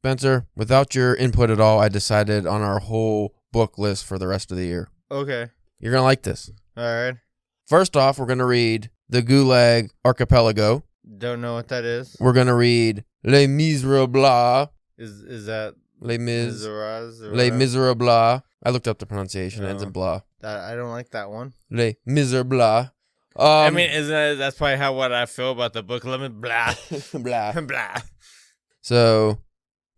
Spencer, without your input at all, I decided on our whole book list for the rest of the year. Okay. You're going to like this. All right. First off, we're going to read The Gulag Archipelago. Don't know what that is. We're going to read Les Miserables. Is that Les Les Miserables. I looked up the pronunciation. It ends in blah. I don't like that one. Les Miserables. I mean, that's probably what I feel about the book. Let me blah. blah. Blah. So,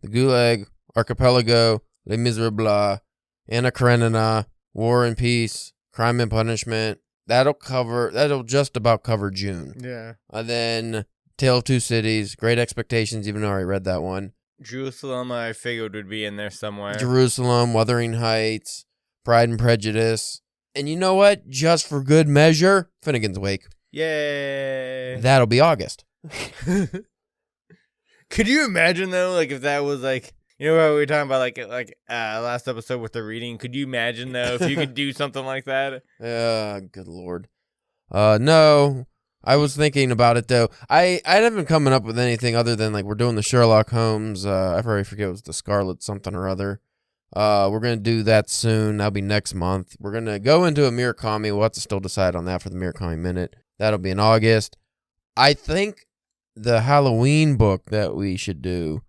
The Gulag Archipelago, Les Miserables, Anna Karenina, War and Peace, Crime and Punishment. That'll just about cover June. Yeah. And then Tale of Two Cities, Great Expectations, even though I already read that one. Jerusalem, I figured would be in there somewhere. Jerusalem, Wuthering Heights, Pride and Prejudice. And you know what? Just for good measure, Finnegan's Wake. Yay. That'll be August. Could you imagine, though, like, if that was, like, you know what we were talking about, like last episode with the reading? Could you imagine, though, if you could do something like that? Good Lord. No, I was thinking about it, though. I haven't coming up with anything other than, like, we're doing the Sherlock Holmes. I probably forget it was the Scarlet something or other. We're going to do that soon. That'll be next month. We're going to go into a Murakami. We'll have to still decide on that for the Murakami Minute. That'll be in August. I think the Halloween book that we should do,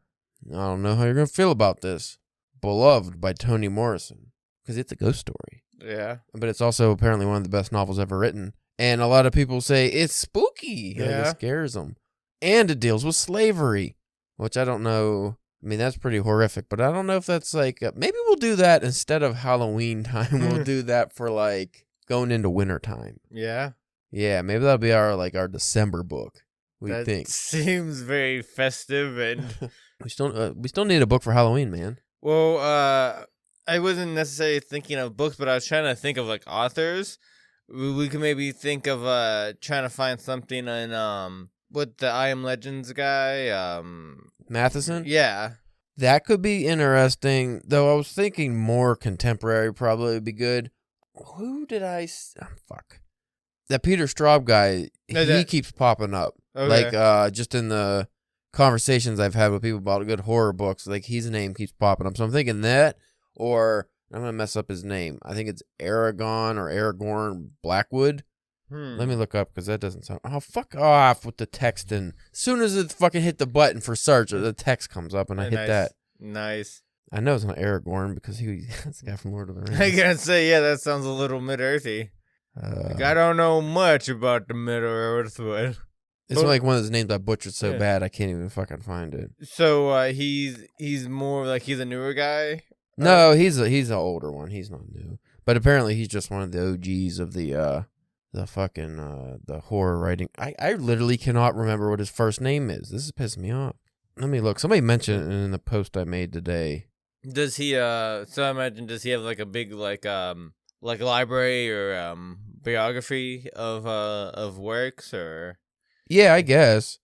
I don't know how you're going to feel about this. Beloved by Toni Morrison. Because it's a ghost story. Yeah. But it's also apparently one of the best novels ever written. And a lot of people say it's spooky. Yeah. Like it scares them. And it deals with slavery. Which I don't know. I mean, that's pretty horrific. But I don't know if that's like... maybe we'll do that instead of Halloween time. We'll do that for like going into winter time. Yeah. Yeah, maybe that'll be our December book. That think seems very festive and... we still need a book for Halloween, man. Well, I wasn't necessarily thinking of books, but I was trying to think of like authors. We could maybe think of trying to find something in with the I Am Legends guy. Matheson? Yeah. That could be interesting, though I was thinking more contemporary probably would be good. Who did fuck. That Peter Straub guy, he keeps popping up. Okay. Like, just in the conversations I've had with people about good horror books, like, his name keeps popping up. So I'm thinking that, or, I'm going to mess up his name. I think it's Aragorn Blackwood. Let me look up, because that doesn't sound... Oh, fuck off with the text. And as soon as it fucking hit the button for search, the text comes up, and I hit that. Nice. I know it's not Aragorn, because that's the guy from Lord of the Rings. I gotta say, yeah, that sounds a little Mid-Earthy. I don't know much about the Middle-earth, but... It's like one of those names I butchered so bad I can't even fucking find it. So he's more like he's a newer guy? No, he's an older one. He's not new. But apparently he's just one of the OGs of the fucking the horror writing. I literally cannot remember what his first name is. This is pissing me off. Let me look. Somebody mentioned it in the post I made today. Does he so I imagine does he have like a big like library or biography of works or? Yeah, I guess.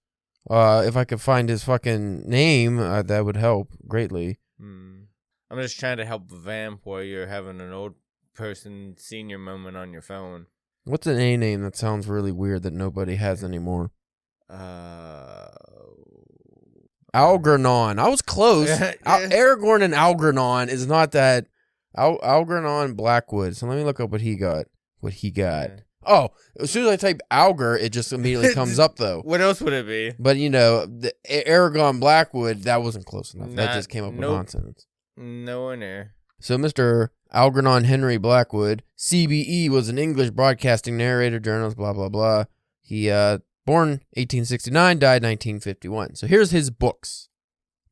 If I could find his fucking name, that would help greatly. I'm just trying to help Vamp while you're having an old person senior moment on your phone. What's an A name that sounds really weird that nobody has anymore? Algernon. I was close. Aragorn and Algernon is not that. Algernon Blackwood. So let me look up what he got. Yeah. Oh, as soon as I type Alger, it just immediately comes up, though. What else would it be? But, you know, the Aragorn Blackwood, that wasn't close enough. That just came up with nonsense. No one there. So, Mr. Algernon Henry Blackwood, CBE, was an English broadcasting narrator, journalist, blah, blah, blah. He, born 1869, died 1951. So, here's his books.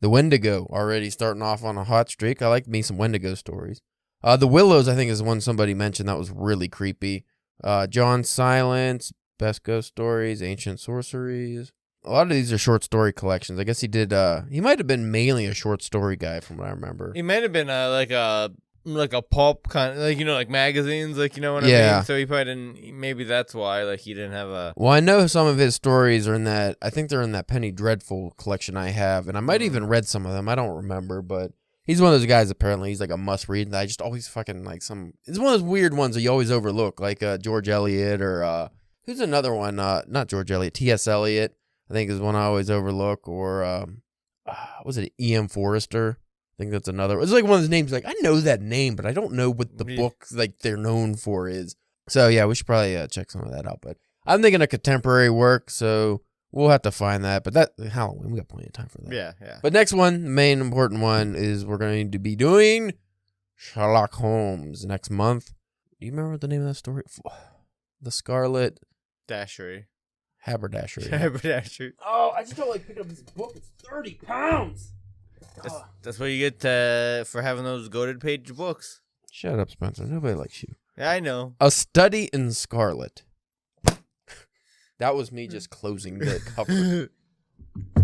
The Wendigo, already starting off on a hot streak. I like me some Wendigo stories. The Willows, I think, is one somebody mentioned that was really creepy. John Silence, Best Ghost Stories, Ancient Sorceries. A lot of these are short story collections. I guess he did, he might have been mainly a short story guy from what I remember. He might have been like a pulp kind of, like, you know, like magazines, like, you know what I mean? So he probably didn't, maybe that's why, like, he didn't have a... Well, I know some of his stories are in that, I think they're in that Penny Dreadful collection I have, and I might even read some of them. I don't remember, but... He's one of those guys, apparently. He's like a must-read, and I just always fucking like some... It's one of those weird ones that you always overlook, like George Eliot or... who's another one? Not George Eliot, T.S. Eliot, I think is one I always overlook, or... was it E.M. Forrester? I think that's another. It's like one of those names. Like I know that name, but I don't know what the book like they're known for is. So yeah, we should probably check some of that out. But I'm thinking of contemporary work, so we'll have to find that. But that Halloween, we got plenty of time for that. Yeah, yeah. But next one, the main important one, is we're going to be doing Sherlock Holmes next month. Do you remember what the name of that story? The Scarlet Dashery. Haberdashery. Haberdashery. Oh, I just don't like picking up this book. It's 30 pounds. That's what you get for having those goated page books. Shut up, Spencer. Nobody likes you. Yeah, I know. A Study in Scarlet. That was me just closing the cover.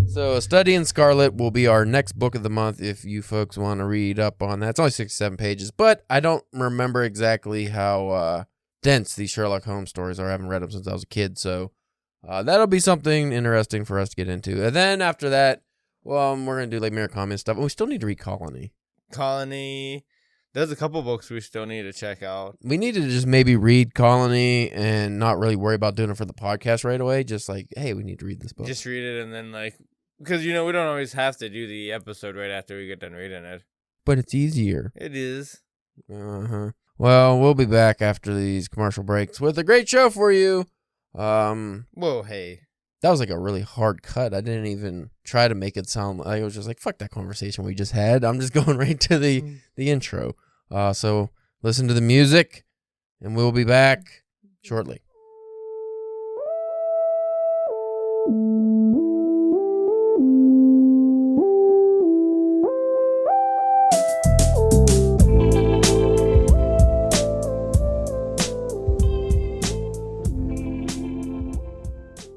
So, A Study in Scarlet will be our next book of the month if you folks want to read up on that. It's only 67 pages, but I don't remember exactly how dense these Sherlock Holmes stories are. I haven't read them since I was a kid, so that'll be something interesting for us to get into. And then after that, well, we're going to do like Murakami and stuff. And we still need to read Colony. Colony. There's a couple books we still need to check out. We need to just maybe read Colony and not really worry about doing it for the podcast right away. Just like, hey, we need to read this book. Just read it and then like, because, we don't always have to do the episode right after we get done reading it. But it's easier. It is. Uh-huh. Well, we'll be back after these commercial breaks with a great show for you. Whoa, hey. That was like a really hard cut. I didn't even try to make it sound like I was just like, fuck that conversation we just had. I'm just going right to the intro. So listen to the music and we'll be back shortly.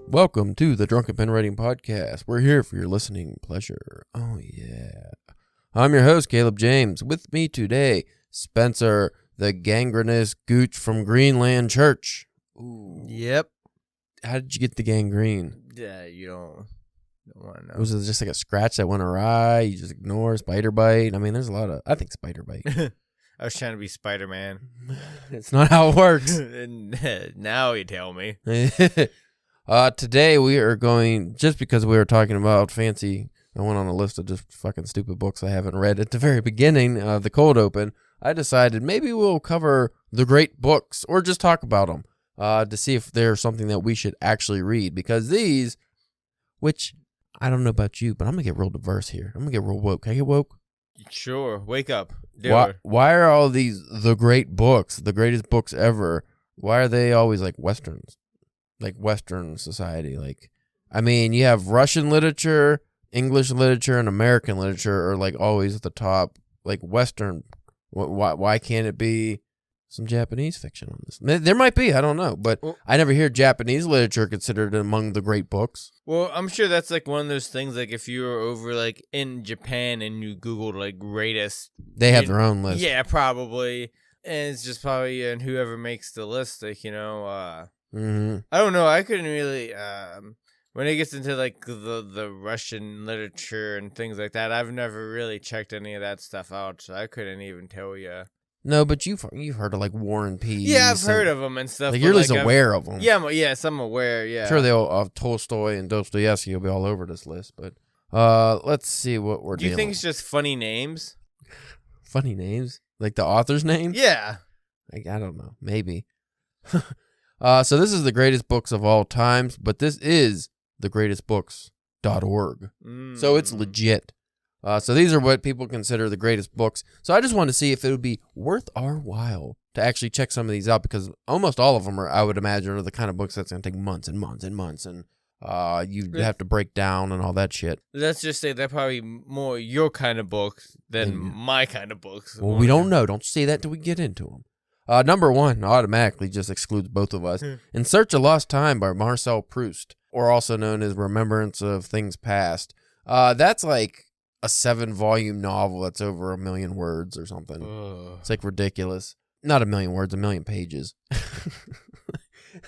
Welcome to the Drunken Pen Writing Podcast. We're here for your listening pleasure. Oh, yeah. I'm your host, Caleb James. With me today, Spencer, the gangrenous gooch from Greenland Church. Ooh. Yep. How did you get the gangrene? Yeah, you don't want to know. Was it just like a scratch that went awry? You just ignore spider bite? I mean, there's a lot of, I think spider bite. I was trying to be Spider-Man. It's not how it works. Now you tell me. Today we are going, just because we were talking about fancy, I went on a list of just fucking stupid books I haven't read at the very beginning of the cold open. I decided maybe we'll cover the great books or just talk about them to see if there's something that we should actually read, because these, which I don't know about you, but I'm going to get real diverse here. I'm going to get real woke. Can I get woke? Sure. Wake up. Why are all these the great books, the greatest books ever, why are they always like Westerns? Like Western society? Like, I mean, you have Russian literature, English literature, and American literature are like always at the top. Like Western, why can't it be some Japanese fiction on this? There might be, I don't know, but I never hear Japanese literature considered among the great books. Well, I'm sure that's like one of those things, like if you were over like in Japan and you Googled like greatest, they have their own list. Yeah, probably, and it's just probably and whoever makes the list, like Mm-hmm. I don't know. I couldn't really. When it gets into like the Russian literature and things like that, I've never really checked any of that stuff out, so I couldn't even tell you. No, but you've heard of like War and Peace. Yeah, I've heard of them and stuff. Like you're at least aware of them. Yeah, yes, I'm aware. Yeah, I'm sure they'll Tolstoy and Dostoevsky will be all over this list. But let's see what we're. Do you think it's just funny names? Funny names, like the author's name? Yeah. I don't know. Maybe. So this is the greatest books of all times, but this is thegreatestbooks.org. So it's legit. So these are what people consider the greatest books. So I just wanted to see if it would be worth our while to actually check some of these out, because almost all of them are, I would imagine, are the kind of books that's going to take months and months and months, and you'd have to break down and all that shit. Let's just say they're probably more your kind of books than my kind of books. Well, we don't know. Don't say that till we get into them. Number one automatically just excludes both of us. In Search of Lost Time by Marcel Proust, or also known as Remembrance of Things Past. That's like a 7-volume novel that's over 1 million words or something. It's like ridiculous. Not 1 million words, 1 million pages.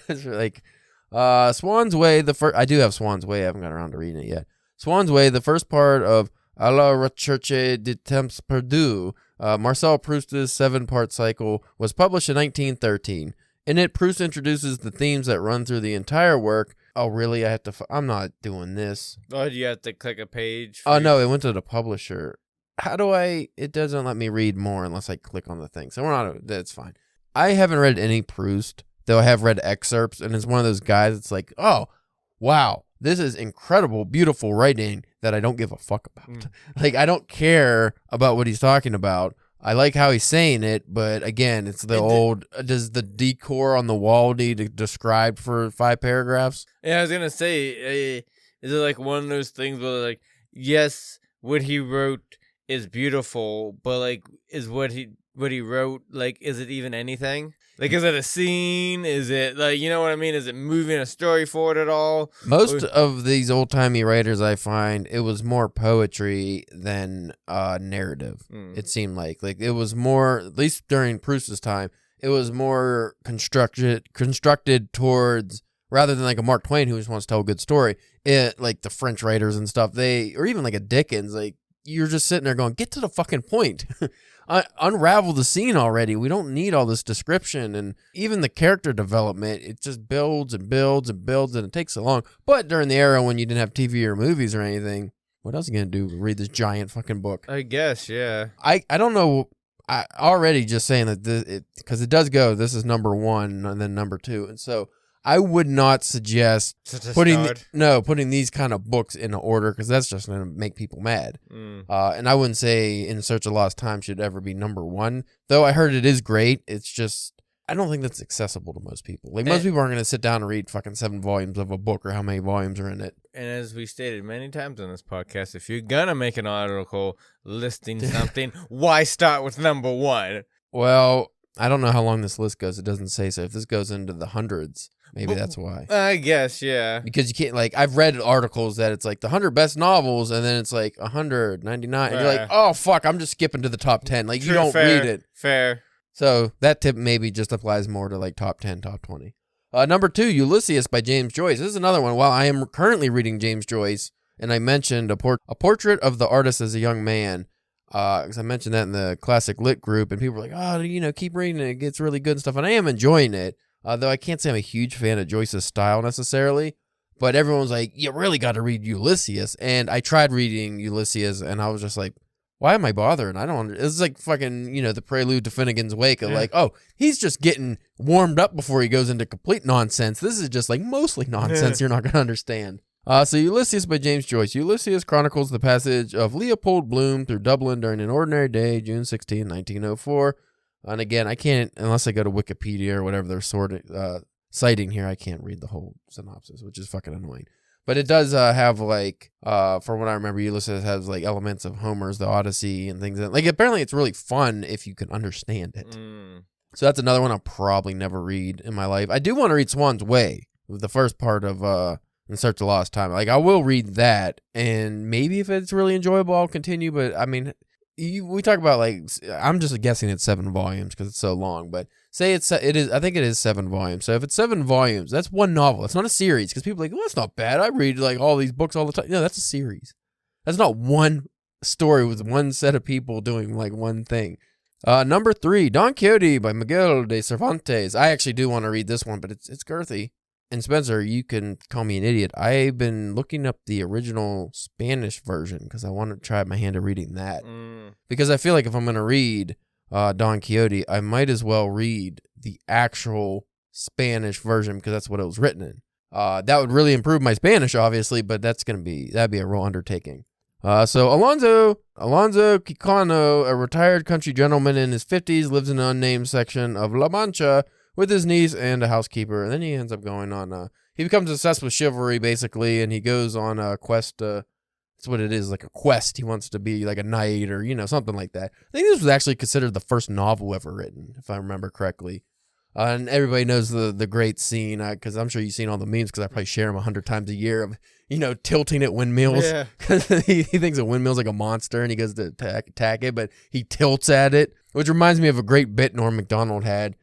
It's like Swan's Way. I do have Swan's Way. I haven't got around to reading it yet. Swan's Way, the first part of A la Recherche de Temps Perdus, Marcel Proust's 7-part cycle, was published in 1913. In it, Proust introduces the themes that run through the entire work, oh, really? I have to, I'm not doing this. Oh, do you have to click a page? Oh, no, it went to the publisher. How do it doesn't let me read more unless I click on the thing. So that's fine. I haven't read any Proust, though I have read excerpts, and it's one of those guys that's like, oh, wow, this is incredible, beautiful writing that I don't give a fuck about. Like, I don't care about what he's talking about. I like how he's saying it, but again, it's the old, does the decor on the wall need described for 5 paragraphs? Yeah, I was going to say, is it like one of those things where, like, yes, what he wrote is beautiful, but, like, is what he wrote, like, is it even anything? Like, is it a scene? Is it, like, you know what I mean? Is it moving a story forward at all? Most of these old-timey writers, I find, it was more poetry than narrative. It seemed like it was more, at least during Proust's time, it was more constructed towards, rather than like a Mark Twain who just wants to tell a good story, like the French writers and stuff, or even like a Dickens, like, you're just sitting there going, get to the fucking point. Unravel the scene already. We don't need all this description, and even the character development, it just builds and builds and builds, and it takes so long. But during the era when you didn't have TV or movies or anything, what else are you gonna do? Read this giant fucking book? I guess, yeah. I don't know. I already just saying that because it does go. This is number 1 and then number 2, and so I would not suggest putting these kind of books in order, because that's just going to make people mad. And I wouldn't say In Search of Lost Time should ever be number 1, though I heard it is great. It's just, I don't think that's accessible to most people. Like, most people aren't going to sit down and read fucking 7 volumes of a book, or how many volumes are in it. And as we stated many times on this podcast, if you're going to make an article listing something, why start with number 1? Well, I don't know how long this list goes. It doesn't say. So if this goes into the hundreds, maybe that's why. I guess, yeah. Because you can't, like, I've read articles that it's like the 100 best novels, and then it's like 199. And you're like, oh, fuck, I'm just skipping to the top 10. Like, you don't read it. Fair. So that tip maybe just applies more to like top 10, top 20. Number 2, Ulysses by James Joyce. This is another one. While I am currently reading James Joyce, and I mentioned a portrait of the artist as a young man, because I mentioned that in the classic lit group, and people were like, oh, keep reading it. It gets really good and stuff. And I am enjoying it. Though I can't say I'm a huge fan of Joyce's style necessarily, but everyone's like, you really got to read Ulysses. And I tried reading Ulysses, and I was just like, why am I bothering? I don't. It's like fucking, the prelude to Finnegan's Wake of like, oh, he's just getting warmed up before he goes into complete nonsense. This is just like mostly nonsense you're not going to understand. So Ulysses by James Joyce. Ulysses chronicles the passage of Leopold Bloom through Dublin during an ordinary day, June 16, 1904. And again, I can't, unless I go to Wikipedia or whatever they're citing here, I can't read the whole synopsis, which is fucking annoying. But it does have, like, from what I remember, Ulysses has, like, elements of Homer's The Odyssey and things. Like, apparently it's really fun if you can understand it. So that's another one I'll probably never read in my life. I do want to read Swan's Way, the first part of In Search of Lost Time. Like, I will read that, and maybe if it's really enjoyable, I'll continue. But, I mean, we talk about, like, I'm just guessing it's 7 volumes because it's so long, but say it is, I think it is 7 volumes. So if it's 7 volumes, that's one novel. It's not a series, because people are like, well, that's not bad. I read like all these books all the time. No, that's a series. That's not one story with one set of people doing like one thing. Number 3, Don Quixote by Miguel de Cervantes. I actually do want to read this one, but it's girthy. And Spencer, you can call me an idiot. I've been looking up the original Spanish version because I want to try my hand at reading that. Because I feel like if I'm going to read Don Quixote, I might as well read the actual Spanish version because that's what it was written in. That would really improve my Spanish, obviously, but that'd be a real undertaking. So Alonso Quijano, a retired country gentleman in his 50s, lives in an unnamed section of La Mancha with his niece and a housekeeper, and then he ends up going on, he becomes obsessed with chivalry, basically, and he goes on a quest, that's what it is, like a quest. He wants to be like a knight or, something like that. I think this was actually considered the first novel ever written, if I remember correctly. And everybody knows the great scene, because I'm sure you've seen all the memes, because I probably share them 100 times a year of, tilting at windmills. Yeah. Because he thinks a windmill's like a monster, and he goes to attack it, but he tilts at it, which reminds me of a great bit Norm Macdonald had.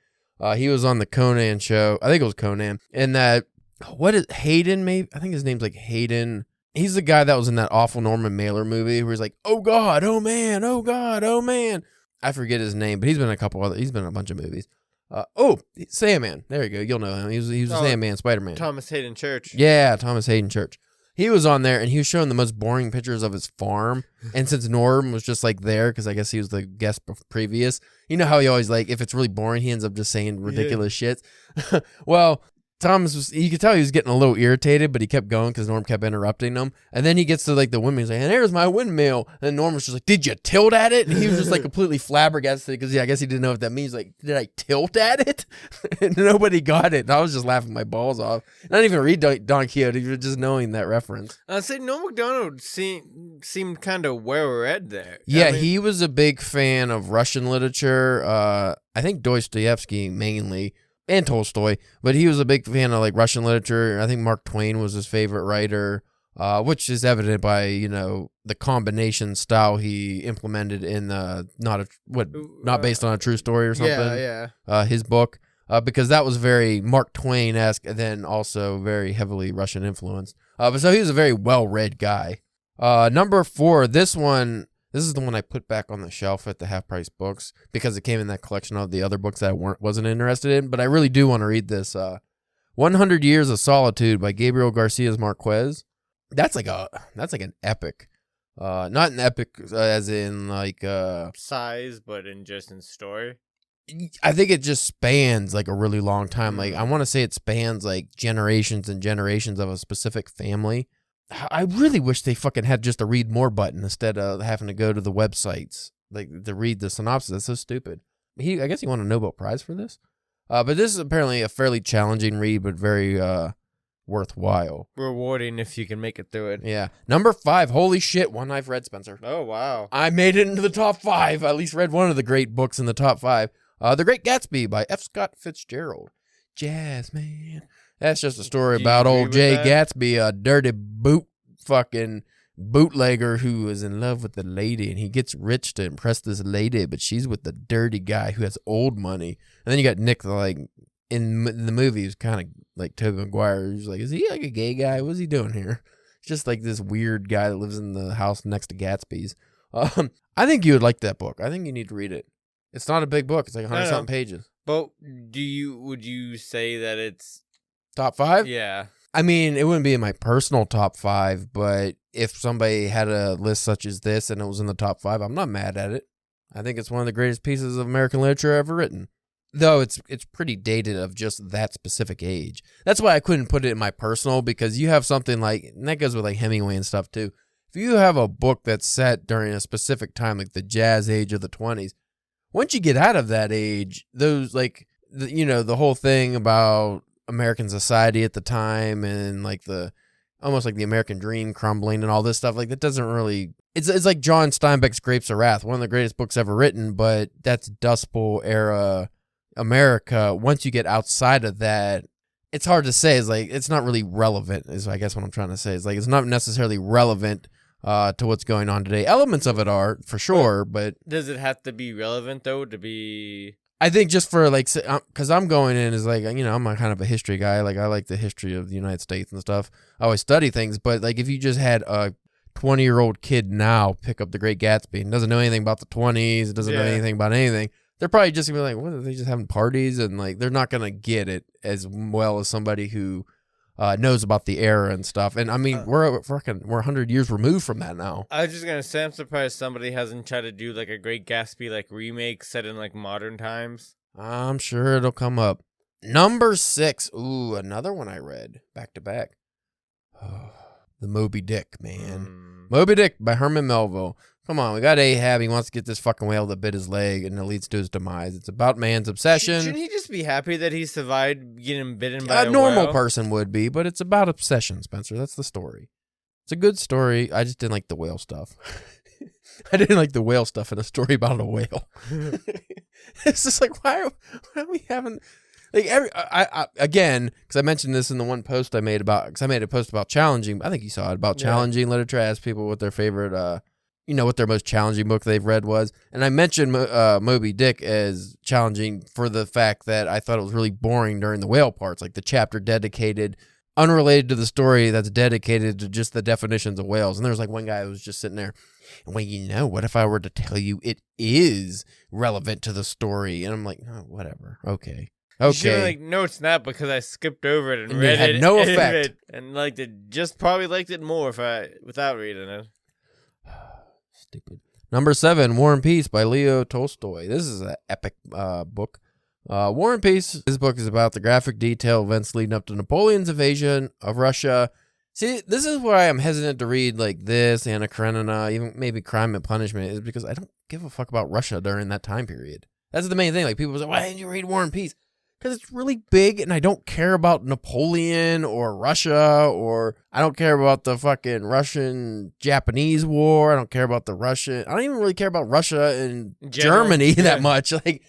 He was on the Conan show. I think it was Conan. And that, what is Hayden, maybe? I think his name's like Hayden. He's the guy that was in that awful Norman Mailer movie where he's like, oh God, oh man, oh God, oh man. I forget his name, but he's been in a bunch of movies. Sandman. There you go. You'll know him. He was a Sandman, Spider-Man. Thomas Hayden Church. Yeah, Thomas Hayden Church. He was on there, and he was showing the most boring pictures of his farm. And since Norm was just like there, because I guess he was the guest previous, you know how he always like, if it's really boring, he ends up just saying ridiculous shit. Well, Thomas you could tell he was getting a little irritated, but he kept going because Norm kept interrupting him. And then he gets to like the windmill. He's like, and there's my windmill. And Norm was just like, did you tilt at it? And he was just like completely flabbergasted because I guess he didn't know what that means. Like, did I tilt at it? And nobody got it. And I was just laughing my balls off. And I didn't even read Don Quixote, just knowing that reference. I'd say Norm Macdonald seemed kind of well-read there. Yeah, I mean, he was a big fan of Russian literature. I think Dostoevsky mainly. And Tolstoy, but he was a big fan of like Russian literature. I think Mark Twain was his favorite writer, which is evident by the combination style he implemented in not based on a true story or something. Yeah. His book, because that was very Mark Twain-esque, and then also very heavily Russian influenced. But so he was a very well-read guy. Number 4, this is the one I put back on the shelf at the half-price books because it came in that collection of the other books that I wasn't interested in, but I really do want to read this. 100 Years of Solitude by Gabriel Garcia Marquez. That's like an epic. Not an epic as in like size, but in story. I think it just spans like a really long time. Like I want to say it spans like generations and generations of a specific family. I really wish they fucking had just a read more button instead of having to go to the websites like to read the synopsis. That's so stupid. I guess he won a Nobel Prize for this. But this is apparently a fairly challenging read, but very worthwhile. Rewarding if you can make it through it. Yeah. Number 5. Holy shit. One I've read, Spencer. Oh, wow. I made it into the top 5. I at least read one of the great books in the top 5. The Great Gatsby by F. Scott Fitzgerald. Jazz, man. That's just a story about old Jay Gatsby, a dirty fucking bootlegger who is in love with the lady, and he gets rich to impress this lady, but she's with the dirty guy who has old money. And then you got Nick, like, in the movie, who's kind of like Tobey Maguire. He's like, is he like a gay guy? What's he doing here? It's just like this weird guy that lives in the house next to Gatsby's. I think you would like that book. I think you need to read it. It's not a big book. It's like 100-something pages. But would you say that it's top 5? Yeah. I mean, it wouldn't be in my personal top 5, but if somebody had a list such as this and it was in the top 5, I'm not mad at it. I think it's one of the greatest pieces of American literature ever written. Though it's pretty dated of just that specific age. That's why I couldn't put it in my personal, because you have something like, and that goes with like Hemingway and stuff too. If you have a book that's set during a specific time, like the jazz age of the 20s, once you get out of that age, those like, the whole thing about American society at the time and like almost like the American dream crumbling and all this stuff, like that doesn't really, it's like John Steinbeck's Grapes of Wrath, one of the greatest books ever written, but that's Dust Bowl era America. Once you get outside of that, it's hard to say. It's like, it's not really relevant is I guess what I'm trying to say. It's like, it's not necessarily relevant to what's going on today. Elements of it are for sure, but does it have to be relevant though to be? I think just for like, because I'm going in as like, I'm a kind of a history guy. Like I like the history of the United States and stuff. I always study things, but like if you just had a 20-year-old kid now pick up The Great Gatsby and doesn't know anything about the 20s, it doesn't know anything about anything, they're probably just gonna be like, what are they just having parties? And like, they're not gonna get it as well as somebody who knows about the era and stuff. And I mean, we're 100 years removed from that now. I was just gonna say, I'm surprised somebody hasn't tried to do like a Great Gatsby like remake set in like modern times. I'm sure it'll come up. Number 6. Ooh, another one I read back to back. The Moby Dick, man. Moby Dick by Herman Melville. Come on, we got Ahab. He wants to get this fucking whale that bit his leg, and it leads to his demise. It's about man's obsession. Shouldn't he just be happy that he survived getting bitten by a normal whale? person would be, but it's about obsession, Spencer. That's the story. It's a good story. I just didn't like the whale stuff. I didn't like the whale stuff in a story about a whale. It's just like, why are we having... Like again, because I mentioned this in the one post I made about... Because I made a post about challenging... I think you saw it, about challenging literature. I asked people what their favorite... what their most challenging book they've read was. And I mentioned Moby Dick as challenging for the fact that I thought it was really boring during the whale parts, like the chapter dedicated, unrelated to the story, that's dedicated to just the definitions of whales. And there was like one guy who was just sitting there, well, what if I were to tell you it is relevant to the story? And I'm like, oh, whatever. Okay. You should be like, no, it's not, because I skipped over it and read it. Had no effect. And liked it, probably liked it more without reading it. Stupid. Number 7, War and Peace by Leo Tolstoy. This is an epic book. War and Peace. This book is about the graphic detail events leading up to Napoleon's invasion of Russia. See, this is why I'm hesitant to read like this, Anna Karenina, even maybe Crime and Punishment, is because I don't give a fuck about Russia during that time period. That's the main thing. Like, people say, why didn't you read War and Peace? Because it's really big, and I don't care about Napoleon or Russia, or I don't care about the fucking Russian-Japanese war. I don't care about I don't even really care about Russia and Germany that much. Like,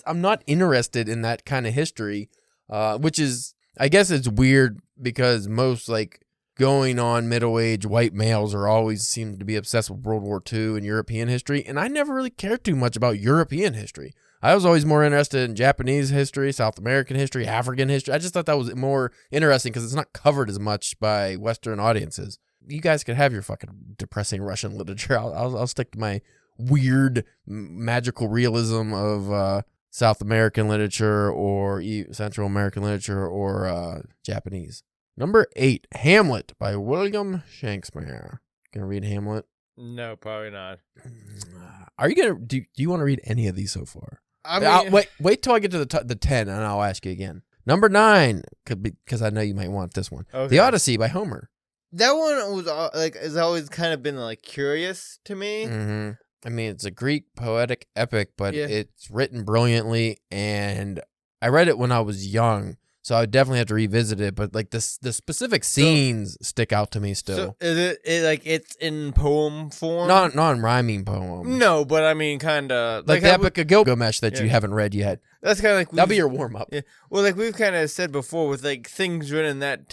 I'm not interested in that kind of history, which is, I guess it's weird because most, like, going on middle-aged white males always seem to be obsessed with World War II and European history, and I never really cared too much about European history. I was always more interested in Japanese history, South American history, African history. I just thought that was more interesting because it's not covered as much by Western audiences. You guys could have your fucking depressing Russian literature. I'll stick to my weird magical realism of South American literature or Central American literature or Japanese. Number 8, Hamlet by William Shakespeare. Gonna read Hamlet? No, probably not. Are you gonna? Do you want to read any of these so far? I mean, wait till I get to the 10, and I'll ask you again. Number 9 could be because I know you might want this one. Okay. The Odyssey by Homer. That one was has always kind of been like curious to me. Mm-hmm. I mean, it's a Greek poetic epic, but it's written brilliantly, and I read it when I was young. So I would definitely have to revisit it, but like the specific scenes stick out to me still. So is it like it's in poem form? Not in rhyming poem. No, but I mean kind of like the Epic of Gilgamesh that you haven't read yet. That's kind of like that'll be your warm up. Yeah. Well, like we've kind of said before, with like things written in that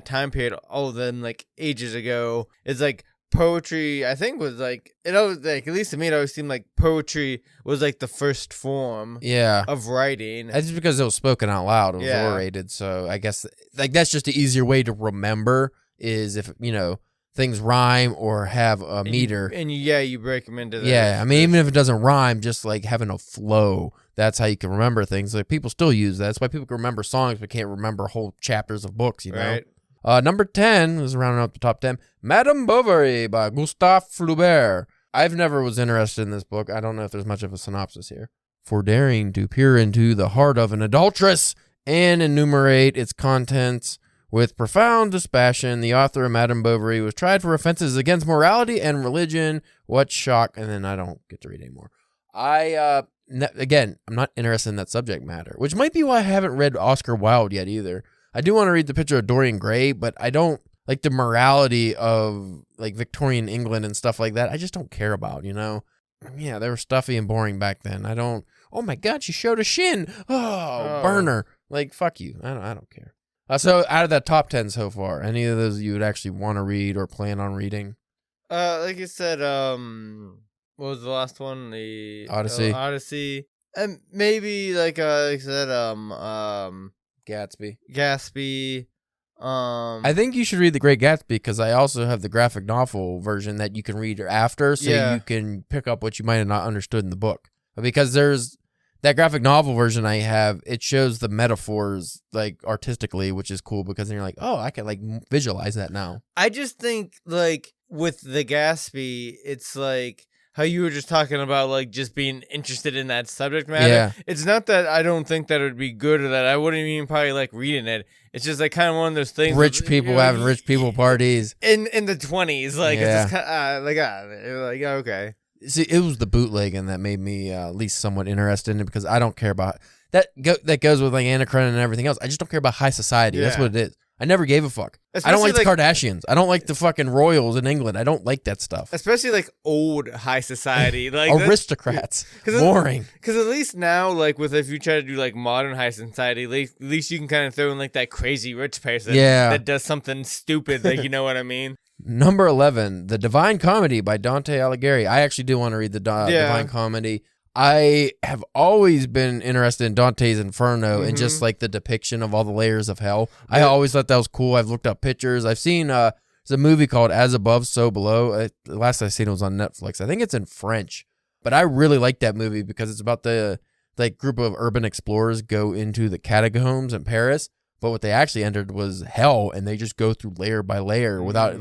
time period, all of them like ages ago, it's like poetry. I think was like it always like at least to me it always seemed like poetry was like the first form of writing. That's just because it was spoken out loud, it was orated. So I guess like that's just an easier way to remember is if things rhyme or have a meter and you break them into I mean even if it doesn't rhyme, just like having a flow, that's how you can remember things. Like people still use that. That's why people can remember songs but can't remember whole chapters of books, right. Number 10 is rounding up the top 10. Madame Bovary by Gustave Flaubert. I've never was interested in this book. I don't know if there's much of a synopsis here. For daring to peer into the heart of an adulteress and enumerate its contents with profound dispassion, the author of Madame Bovary was tried for offenses against morality and religion. What shock. And then I don't get to read anymore. Again, I'm not interested in that subject matter, which might be why I haven't read Oscar Wilde yet either. I do want to read The Picture of Dorian Gray, but I don't like the morality of like Victorian England and stuff like that. I just don't care about, Yeah, they were stuffy and boring back then. Oh my God, she showed a shin. Oh, burner. Like, fuck you. I don't care. So out of that top 10 so far, any of those you would actually want to read or plan on reading? Like you said, what was the last one? The Odyssey. Odyssey. And maybe like I said, Gatsby. I think you should read The Great Gatsby because I also have the graphic novel version that you can read after, so you can pick up what you might have not understood in the book. Because there's that graphic novel version I have, it shows the metaphors like artistically, which is cool because then you're like, oh, I can like visualize that now. I just think like with The Gatsby, it's like how you were just talking about, like, just being interested in that subject matter. Yeah. It's not that I don't think that it would be good or that I wouldn't even probably like reading it. It's just like kind of one of those things. Rich people having rich people parties. In the 20s. Like, it's just kind of, like, okay. See, it was the bootlegging that made me at least somewhat interested in it because I don't care about that. That goes with like Anna Karenina and everything else. I just don't care about high society. Yeah. That's what it is. I never gave a fuck. Especially I don't like the Kardashians. I don't like the fucking royals in England. I don't like that stuff. Especially like old high society, like aristocrats. Boring. Because at least now, like with if you try to do like modern high society, like, at least you can kind of throw in like that crazy rich person that does something stupid. Like, you know what I mean? Number 11, The Divine Comedy by Dante Alighieri. I actually do want to read the Divine Comedy. I have always been interested in Dante's Inferno and just like the depiction of all the layers of hell. I always thought that was cool. I've looked up pictures. I've seen There's a movie called As Above, So Below. The last I seen it was on Netflix. I think it's in French, but I really like that movie because it's about the group of urban explorers go into the catacombs in Paris, but what they actually entered was hell, and they just go through layer by layer without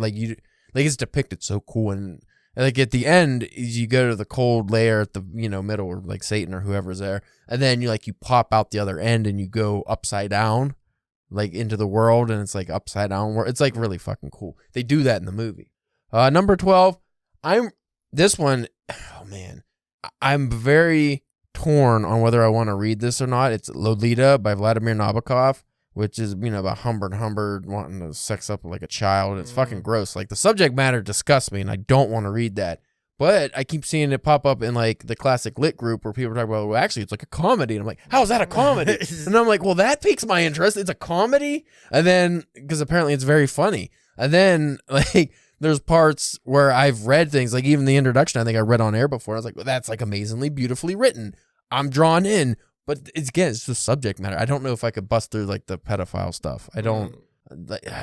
it's depicted so cool. And like at the end, you go to the cold layer at the middle, or like Satan or whoever's there, and then you pop out the other end and you go upside down, like into the world, and it's like upside down world. It's like really fucking cool. They do that in the movie. Number 12, this one. Oh man, I'm very torn on whether I want to read this or not. It's Lolita by Vladimir Nabokov, which is about Humbert wanting to sex up like a child. It's fucking gross. Like the subject matter disgusts me, and I don't want to read that. But I keep seeing it pop up in like the classic lit group where people are talking about, well, actually it's like a comedy, and I'm like, how is that a comedy? And I'm like, well, that piques my interest. It's a comedy, and then because apparently it's very funny, and then like there's parts where I've read things like even the introduction. I think I read on air before. I was like, well, that's like amazingly beautifully written. I'm drawn in. But it's the subject matter. I don't know if I could bust through like the pedophile stuff. I don't,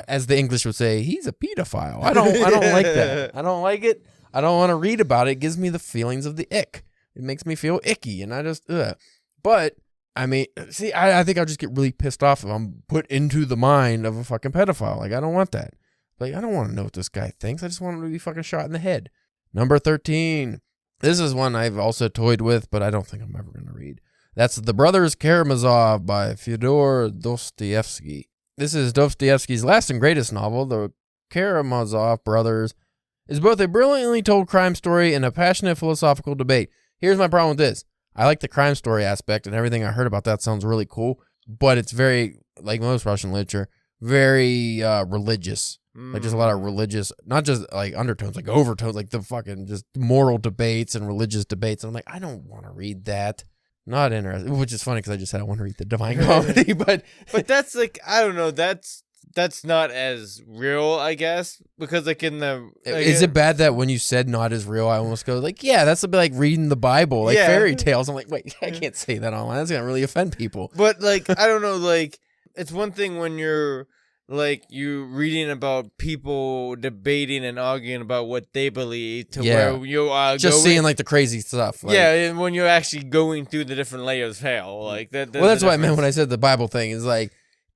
as the English would say, he's a pedophile. I don't like that. I don't like it. I don't want to read about it. It gives me the feelings of the ick. It makes me feel icky, and I just, But I mean, see, I think I'll just get really pissed off if I'm put into the mind of a fucking pedophile. Like I don't want that. Like I don't want to know what this guy thinks. I just want him to be fucking shot in the head. Number 13. This is one I've also toyed with, but I don't think I'm ever gonna read. That's The Brothers Karamazov by Fyodor Dostoevsky. This is Dostoevsky's last and greatest novel. The Karamazov brothers is both a brilliantly told crime story and a passionate philosophical debate. Here's my problem with this. I like the crime story aspect, and everything I heard about that sounds really cool, but it's very, like most Russian literature, very religious. Like just a lot of religious, not just like undertones, like overtones, like the fucking just moral debates and religious debates. And I'm like, I don't want to read that. Not interested, which is funny because I just said I want to read the Divine Comedy, but that's like, I don't know, that's not as real, I guess, because like in the is it bad that when you said not as real, I almost go like, yeah, that's a bit like reading the Bible, like fairy tales. I'm like, wait, I can't say that online. That's gonna really offend people. But like, I don't know, like it's one thing when you're like you reading about people debating and arguing about what they believe to where you are just seeing like the crazy stuff. Like, and when you're actually going through the different layers of hell, like that. Well, that's what I meant when I said the Bible thing is like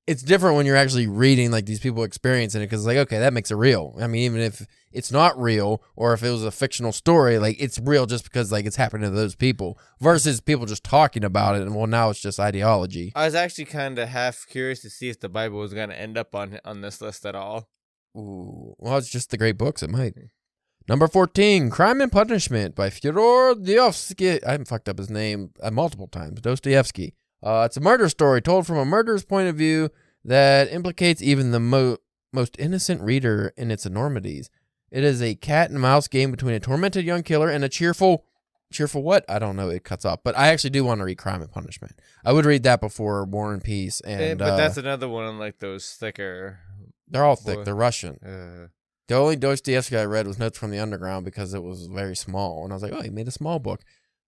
it's different when you're actually reading like these people experiencing it because like okay, that makes it real. I mean, even if it's not real or if it was a fictional story, like it's real just because like it's happening to those people versus people just talking about it and well now it's just ideology. I was actually kind of half curious to see if the Bible was going to end up on this list at all. Ooh, well, it's just the great books. It might. Number 14, Crime and Punishment by Fyodor Dostoevsky. I haven't fucked up his name multiple times. Dostoevsky. It's a murder story told from a murderer's point of view that implicates even the most innocent reader in its enormities. It is a cat and mouse game between a tormented young killer and a cheerful what? I don't know. It cuts off. But I actually do want to read Crime and Punishment. I would read that before War and Peace. And but that's another one on like those thicker. They're all thick. They're Russian. The only Dostoevsky I read was Notes from the Underground because it was very small. And I was like, oh, he made a small book.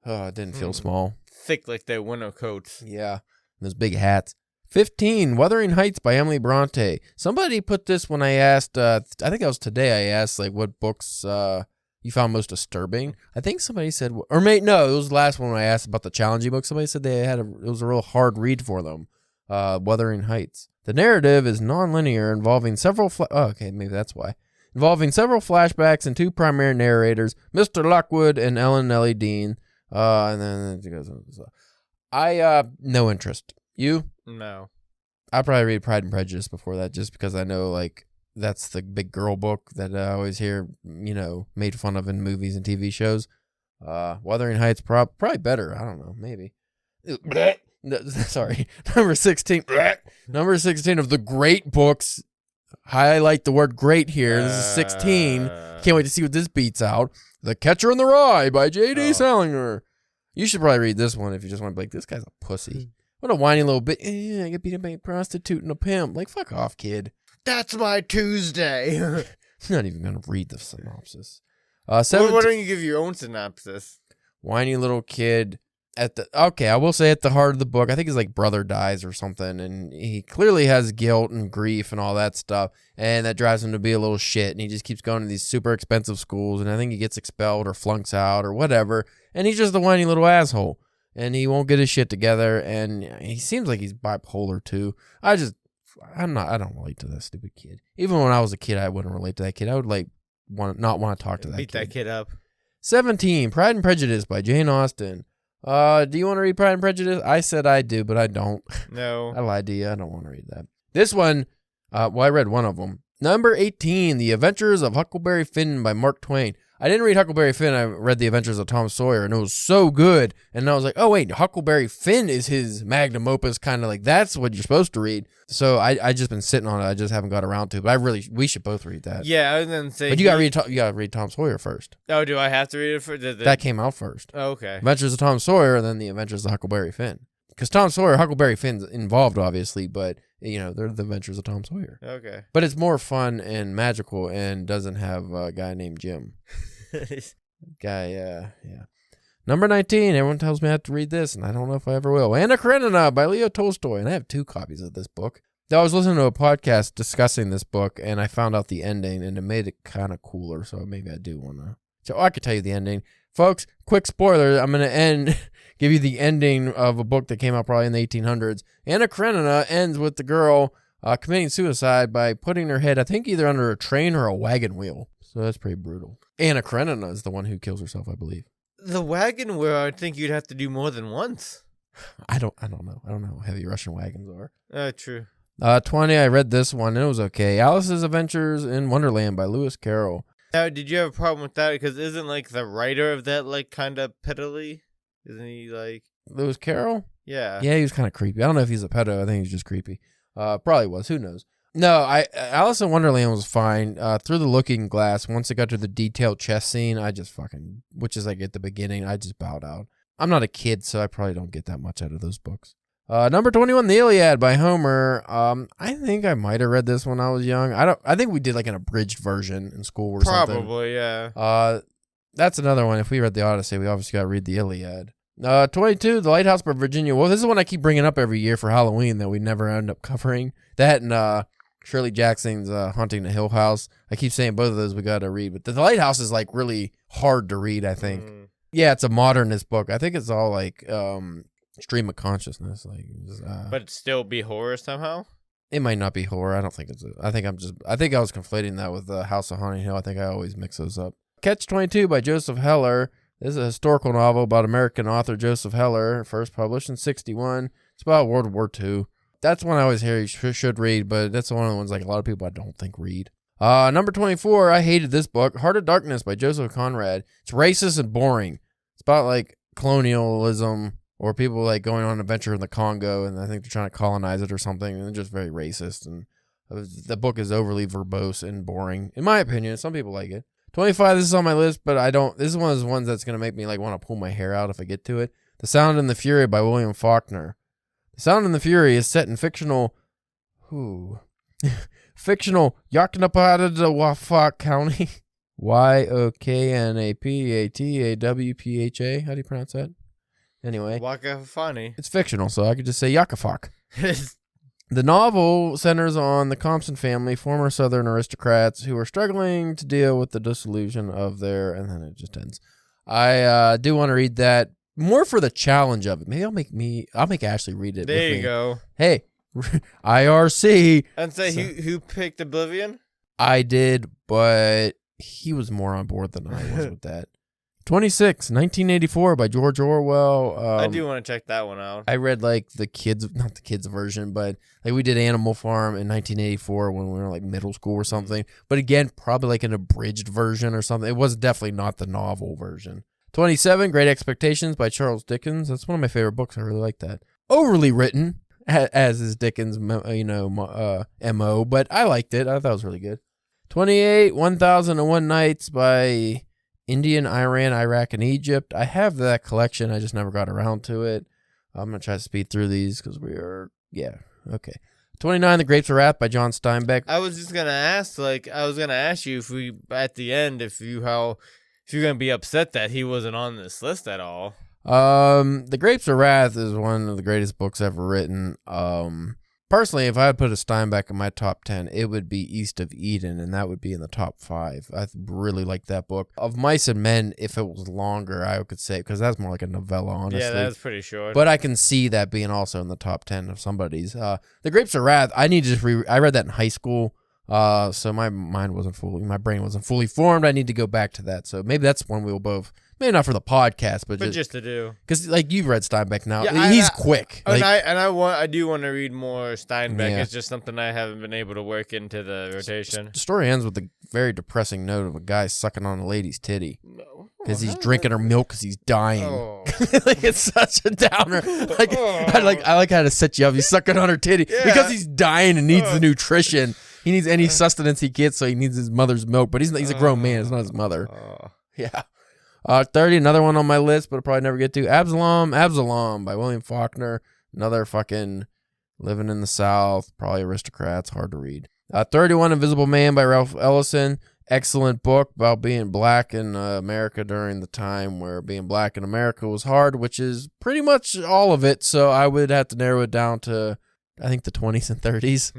Oh, it didn't feel small. Thick like their winter coats. Yeah. And those big hats. 15, Wuthering Heights by Emily Bronte. Somebody put this when I asked, I think that was today I asked, like, what books you found most disturbing. I think somebody said, no, it was the last one when I asked about the challenging book. Somebody said it was a real hard read for them. Wuthering Heights. The narrative is non-linear, involving several, okay, maybe that's why. Involving several flashbacks and two primary narrators, Mr. Lockwood and Ellen Nellie Dean. And then it goes on. I, no interest. You? No. I'll probably read Pride and Prejudice before that just because I know, like, that's the big girl book that I always hear, made fun of in movies and TV shows. Wuthering Heights, probably better. I don't know. Maybe. Sorry. Number 16. Number 16 of the great books. Highlight the word great here. This is 16. Can't wait to see what this beats out. The Catcher in the Rye by J.D. Salinger. You should probably read this one if you just want to be like, this guy's a pussy. What a whiny little bit. I get beat up by a prostitute and a pimp. Like, fuck off, kid. That's my Tuesday. I'm not even going to read the synopsis. Why don't you give your own synopsis? Whiny little kid I will say at the heart of the book, I think his like brother dies or something, and he clearly has guilt and grief and all that stuff, and that drives him to be a little shit, and he just keeps going to these super expensive schools, and I think he gets expelled or flunks out or whatever, and he's just a whiny little asshole, and he won't get his shit together, and he seems like he's bipolar too. I don't relate to that stupid kid. Even when I was a kid, I wouldn't relate to that kid. I would not want to talk to that Beat kid. that kid up. 17, Pride and Prejudice by Jane Austen. Do you want to read Pride and Prejudice? I said I do, but I don't. No. I lied to you. I don't want to read that. This one, I read one of them. Number 18, The Adventures of Huckleberry Finn by Mark Twain. I didn't read Huckleberry Finn. I read The Adventures of Tom Sawyer, and it was so good. And I was like, oh, wait, Huckleberry Finn is his magnum opus, kind of like that's what you're supposed to read. So I just been sitting on it. I just haven't got around to it. But we should both read that. Yeah, I was going to say. But you got to read Tom Sawyer first. Oh, do I have to read it first? That came out first. Oh, okay. Adventures of Tom Sawyer, and then The Adventures of Huckleberry Finn. Because Tom Sawyer, Huckleberry Finn's involved, obviously, but, they're the Adventures of Tom Sawyer. Okay. But it's more fun and magical and doesn't have a guy named Jim. Yeah. Number 19, everyone tells me I have to read this, and I don't know if I ever will. Anna Karenina by Leo Tolstoy, and I have 2 copies of this book. I was listening to a podcast discussing this book, and I found out the ending, and it made it kind of cooler, so maybe I do want to. So I could tell you the ending. Folks, quick spoiler, I'm going to give you the ending of a book that came out probably in the 1800s. Anna Karenina ends with the girl committing suicide by putting her head, I think, either under a train or a wagon wheel. So that's pretty brutal. Anna Karenina is the one who kills herself, I believe. The wagon wheel, I think you'd have to do more than once. I don't know. I don't know how heavy Russian wagons are. True. 20, I read this one, and it was okay. Alice's Adventures in Wonderland by Lewis Carroll. Now, did you have a problem with that? Because isn't, like, the writer of that, like, kind of pedoly? Isn't he, like... Lewis Carroll? Yeah. Yeah, he was kind of creepy. I don't know if he's a pedo. I think he's just creepy. Probably was. Who knows? No, Alice in Wonderland was fine. Through the Looking Glass, once it got to the detailed chess scene, I just which is like at the beginning, I just bowed out. I'm not a kid, so I probably don't get that much out of those books. Number 21, The Iliad by Homer. I think I might have read this when I was young. I think we did like an abridged version in school or something. Probably, yeah. That's another one. If we read the Odyssey, we obviously got to read the Iliad. 22, The Lighthouse by Virginia Woolf. This is one I keep bringing up every year for Halloween that we never end up covering. That and Shirley Jackson's Haunting the Hill House. I keep saying both of those we got to read, but the Lighthouse is like really hard to read, I think. Yeah, it's a modernist book. I think it's all like stream of consciousness, but it still be horror somehow. It might not be horror. I don't think it's. I think I was conflating that with the House of Haunting Hill. I think I always mix those up. Catch-22 by Joseph Heller. This is a historical novel about American author Joseph Heller, first published in 1961. It's about World War II. That's one I always hear you should read, but that's one of the ones like a lot of people I don't think read. Number 24, I hated this book, Heart of Darkness by Joseph Conrad. It's racist and boring. It's about like colonialism or people like going on an adventure in the Congo, and I think they're trying to colonize it or something, and it's just very racist. And the book is overly verbose and boring, in my opinion. Some people like it. 25, this is on my list, but I don't. This is one of those ones that's going to make me like want to pull my hair out if I get to it. The Sound and the Fury by William Faulkner. The Sound and the Fury is set in fictional Yoknapatawpha County. Yoknapatawpha. How do you pronounce that? Anyway. Wakafani. It's fictional, so I could just say Yakafok. The novel centers on the Compson family, former Southern aristocrats who are struggling to deal with the disillusion of their, and then it just ends. I do want to read that more for the challenge of it. Maybe I'll make Ashley read it. There you go. Hey, IRC. And say who picked Oblivion? I did, but he was more on board than I was with that. 26, 1984 by George Orwell. I do want to check that one out. I read like not the kids version, but like we did Animal Farm in 1984 when we were like middle school or something. But again, probably like an abridged version or something. It was definitely not the novel version. 27, Great Expectations by Charles Dickens. That's one of my favorite books. I really like that. Overly written, as is Dickens' MO, but I liked it. I thought it was really good. 28, 1001 Nights by Indian, Iran, Iraq, and Egypt. I have that collection. I just never got around to it. I'm going to try to speed through these because okay. 29, The Grapes of Wrath by John Steinbeck. I was just going to ask, you if we, at the end, if you're going to be upset that he wasn't on this list at all. The Grapes of Wrath is one of the greatest books ever written. Personally, if I had put a Steinbeck in my top 10, it would be East of Eden, and that would be in the top 5. I really like that book. Of Mice and Men, if it was longer, I could say, because that's more like a novella, honestly. Yeah, that's pretty short. But I can see that being also in the top 10 of somebody's. The Grapes of Wrath, I need to just I read that in high school, so my brain wasn't fully formed. I need to go back to that. So maybe that's one we'll both. Maybe not for the podcast, but just to do. Because like you've read Steinbeck now, Yeah, he's quick. And like, I do want to read more Steinbeck. Yeah. It's just something I haven't been able to work into the rotation. The story ends with a very depressing note of a guy sucking on a lady's titty No. because he's drinking her milk because he's dying. Oh. Like it's such a downer. Like I like how to set you up. He's sucking on her titty because he's dying and needs the nutrition. He needs any sustenance he gets, so he needs his mother's milk. But he's a grown man. It's not his mother. Yeah. 30, another one on my list, but I'll probably never get to. Absalom by William Faulkner. Another fucking living in the South, probably aristocrats, hard to read. 31, Invisible Man by Ralph Ellison. Excellent book about being black in America during the time where being black in America was hard, which is pretty much all of it. So I would have to narrow it down to, I think, the 20s and 30s.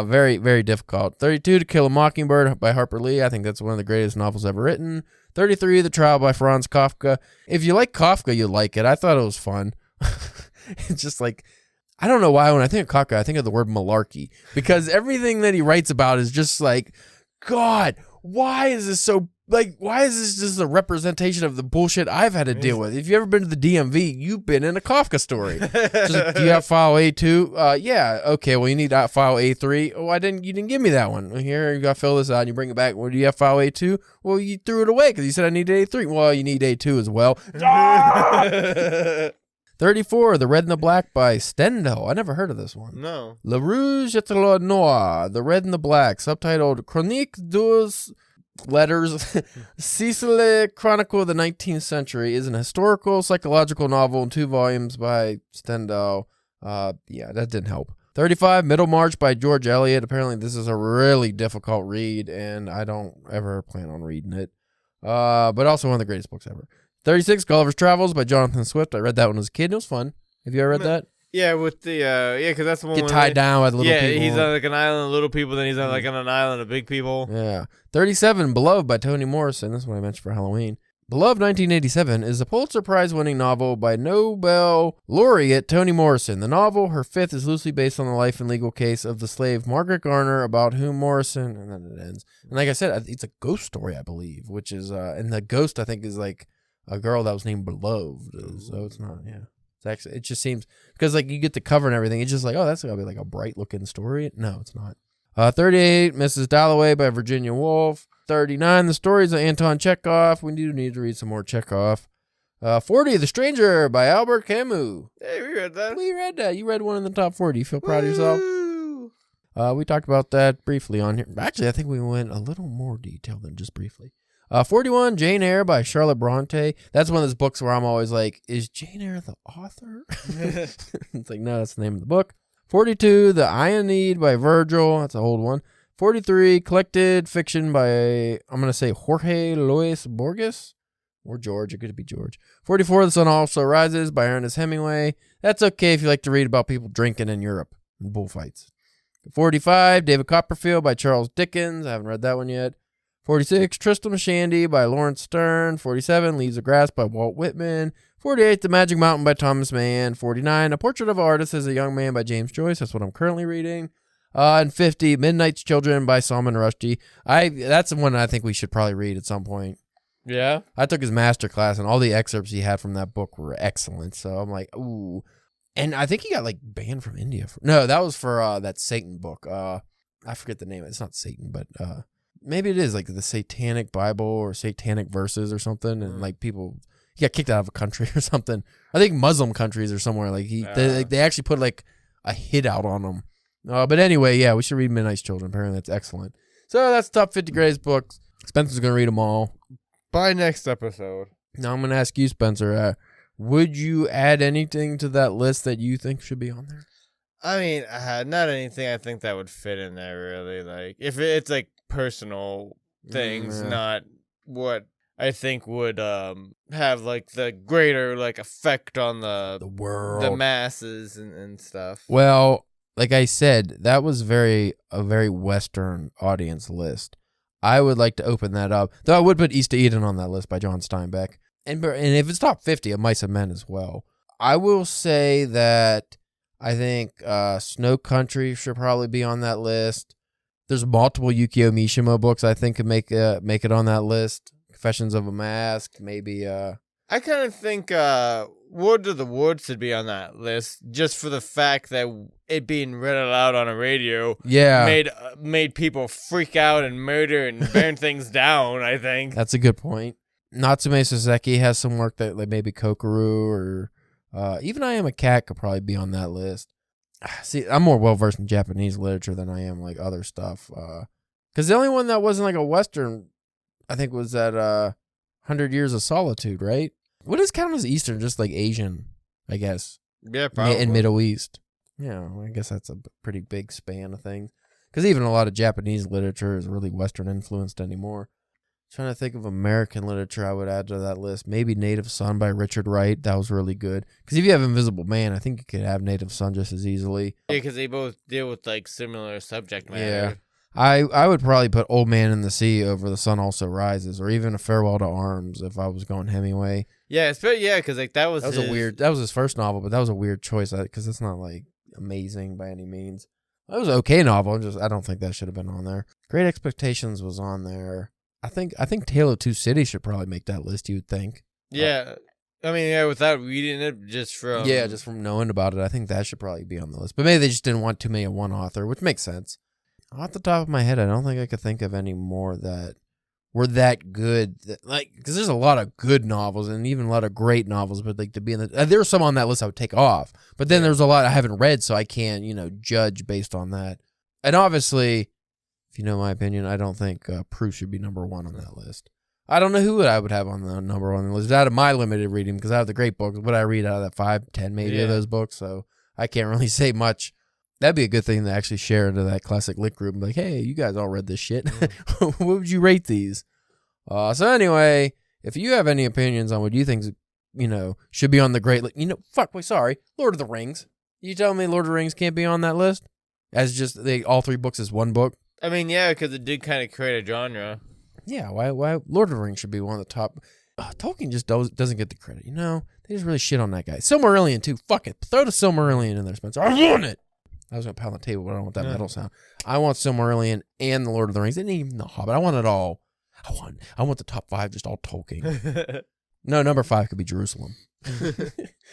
Very, very difficult. 32, To Kill a Mockingbird by Harper Lee. I think that's one of the greatest novels ever written. 33, The Trial by Franz Kafka. If you like Kafka, you like it. I thought it was fun. It's just like, I don't know why when I think of Kafka, I think of the word malarkey. Because everything that he writes about is just like, God, why is this so, like, why is this just a representation of the bullshit I've had to deal with? If you've ever been to the DMV, you've been in a Kafka story. Just like, do you have file A2? Yeah. Okay. Well, you need file A3. Oh, you didn't give me that one. Here, you got to fill this out and you bring it back. Well, do you have file A2? Well, you threw it away because you said I needed A3. Well, you need A2 as well. 34, The Red and the Black by Stendhal. I never heard of this one. No. Le Rouge et le Noir, The Red and the Black, subtitled Chronique deux Letters. Sicily Chronicle of the 19th Century is an historical psychological novel in 2 volumes by Stendhal. Yeah, that didn't help. 35, Middlemarch by George Eliot. Apparently this is a really difficult read, and I don't ever plan on reading it. But also one of the greatest books ever. 36, Gulliver's Travels by Jonathan Swift. I read that when I was a kid. It was fun. Have you ever read that? Yeah, with the because that's the one. Get tied down with little people. Yeah, he's on like an island of little people, then he's on like on an island of big people. Yeah. 37, Beloved by Toni Morrison. This is what I mentioned for Halloween. Beloved 1987 is a Pulitzer Prize-winning novel by Nobel laureate Toni Morrison. The novel, her fifth, is loosely based on the life and legal case of the slave Margaret Garner, about whom Morrison, and then it ends. And like I said, it's a ghost story, I believe, which is, and the ghost, I think, is like a girl that was named Beloved. So it's not, yeah. It's actually, it just seems, because like you get the cover and everything, it's just like, oh, that's going to be like a bright looking story. No, it's not. 38, Mrs. Dalloway by Virginia Woolf. 39, The Stories of Anton Chekhov. We do need to read some more Chekhov. 40, The Stranger by Albert Camus. Hey, we read that. We read that. You read one in the top 40. You feel proud of yourself? We talked about that briefly on here. Actually, I think we went a little more detail than just briefly. 41, Jane Eyre by Charlotte Bronte. That's one of those books where I'm always like, is Jane Eyre the author? It's like, no, that's the name of the book. 42, The Aeneid by Virgil. That's an old one. 43, Collected Fiction by, I'm going to say Jorge Luis Borges. Or George. It could be George. 44, The Sun Also Rises by Ernest Hemingway. That's okay if you like to read about people drinking in Europe and bullfights. 45, David Copperfield by Charles Dickens. I haven't read that one yet. 46, Tristram Shandy by Lawrence Stern. 47, Leaves of Grass by Walt Whitman. 48, The Magic Mountain by Thomas Mann. 49, A Portrait of an Artist as a Young Man by James Joyce. That's what I'm currently reading. And 50, Midnight's Children by Salman Rushdie. That's the one I think we should probably read at some point. Yeah? I took his master class, and all the excerpts he had from that book were excellent. So I'm like, ooh. And I think he got like banned from India. No, that was for that Satan book. I forget the name. It's not Satan, but maybe it is like the Satanic Bible or Satanic Verses or something. And like he got kicked out of a country or something. I think Muslim countries or somewhere. Like they actually put like a hit out on him. But anyway, yeah, we should read Midnight's Children. Apparently that's excellent. So that's top 50 greatest books. Spencer's going to read them all. By next episode. Now I'm going to ask you, Spencer, would you add anything to that list that you think should be on there? I mean, not anything I think that would fit in there, really. Like, if it's like personal things, not what I think would have like the greater like effect on the world, masses and stuff. Well, like I said, that was a very Western audience list. I would like to open that up, though I would put East of Eden on that list by John Steinbeck, and if it's top 50, of Mice and Men as well. I will say that I think Snow Country should probably be on that list. There's multiple Yukio Mishima books I think could make it on that list. Confessions of a Mask, maybe. I kind of think Wood of the Woods should be on that list, just for the fact that it being read aloud on a radio made people freak out and murder and burn things down, I think. That's a good point. Natsume Soseki has some work that like maybe Kokoru or even I Am a Cat could probably be on that list. See, I'm more well-versed in Japanese literature than I am like other stuff. Because the only one that wasn't like a Western, I think, was that 100 Years of Solitude, right? What does count as Eastern? Just like Asian, I guess. Yeah, probably. And Middle East. Yeah, I guess that's a pretty big span of things. Because even a lot of Japanese literature is really Western influenced anymore. Trying to think of American literature I would add to that list. Maybe Native Son by Richard Wright. That was really good. Because if you have Invisible Man, I think you could have Native Son just as easily. Yeah, because they both deal with like similar subject matter. Yeah. I would probably put Old Man in the Sea over The Sun Also Rises, or even A Farewell to Arms if I was going Hemingway. Yeah, because like that was his first novel, but that was a weird choice because it's not like amazing by any means. It was an okay novel. I don't think that should have been on there. Great Expectations was on there. I think Tale of Two Cities should probably make that list. You would think. Yeah, I mean, yeah, without reading it, just from knowing about it, I think that should probably be on the list. But maybe they just didn't want too many of one author, which makes sense. Off the top of my head, I don't think I could think of any more that were that good. Because there's a lot of good novels and even a lot of great novels, but like to be in there were some on that list I would take off. But then there's a lot I haven't read, so I can't judge based on that. And obviously, if you know my opinion, I don't think Proust should be number one on that list. I don't know who I would have on the number one list out of my limited reading, because I have the great books. What I read out of that 5, 10 maybe of those books, so I can't really say much. That'd be a good thing to actually share into that classic lit group and be like, hey, you guys all read this shit. What would you rate these? So anyway, if you have any opinions on what you think should be on the great list, Lord of the Rings. You telling me Lord of the Rings can't be on that list? As just all 3 books is one book? I mean, yeah, because it did kind of create a genre. Yeah, why Lord of the Rings should be one of the top. Tolkien just doesn't get the credit, They just really shit on that guy. Silmarillion, too. Fuck it. Throw the Silmarillion in there, Spencer. I want it! I was going to pound the table, but I don't want that metal sound. I want Silmarillion and the Lord of the Rings. And even the Hobbit. I want it all. I want the top 5 just all Tolkien. No, number 5 could be Jerusalem.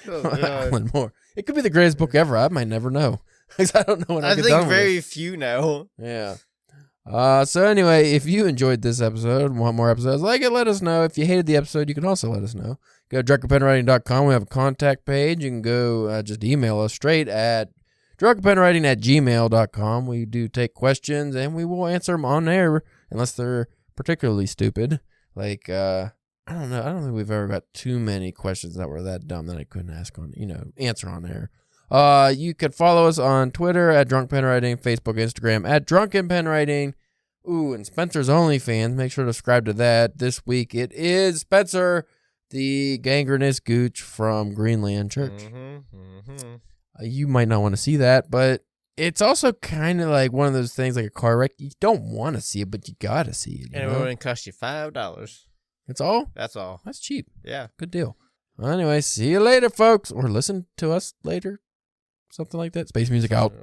Alan Moore. It could be the greatest book ever. I might never know. Because I don't know when I get done with it. very few know. Yeah. So anyway, if you enjoyed this episode and want more episodes like it, let us know. If you hated the episode, you can also let us know. Go to drunkenpenwriting.com. We have a contact page. You can go just email us straight at drunkenpenwriting@gmail.com. We do take questions and we will answer them on air unless they're particularly stupid. Like, I don't know. I don't think we've ever got too many questions that were that dumb that I couldn't answer on air. You could follow us on Twitter at drunkenpenwriting, Facebook, Instagram at drunkenpenwriting. Ooh, and Spencer's OnlyFans. Make sure to subscribe to that. This week it is Spencer, the gangrenous gooch from Greenland Church. You might not want to see that, but it's also kind of like one of those things like a car wreck. You don't want to see it, but you got to see it. And it wouldn't cost you $5. That's all? That's all. That's cheap. Yeah. Good deal. Well, anyway, see you later, folks. Or listen to us later. Something like that. Space music out.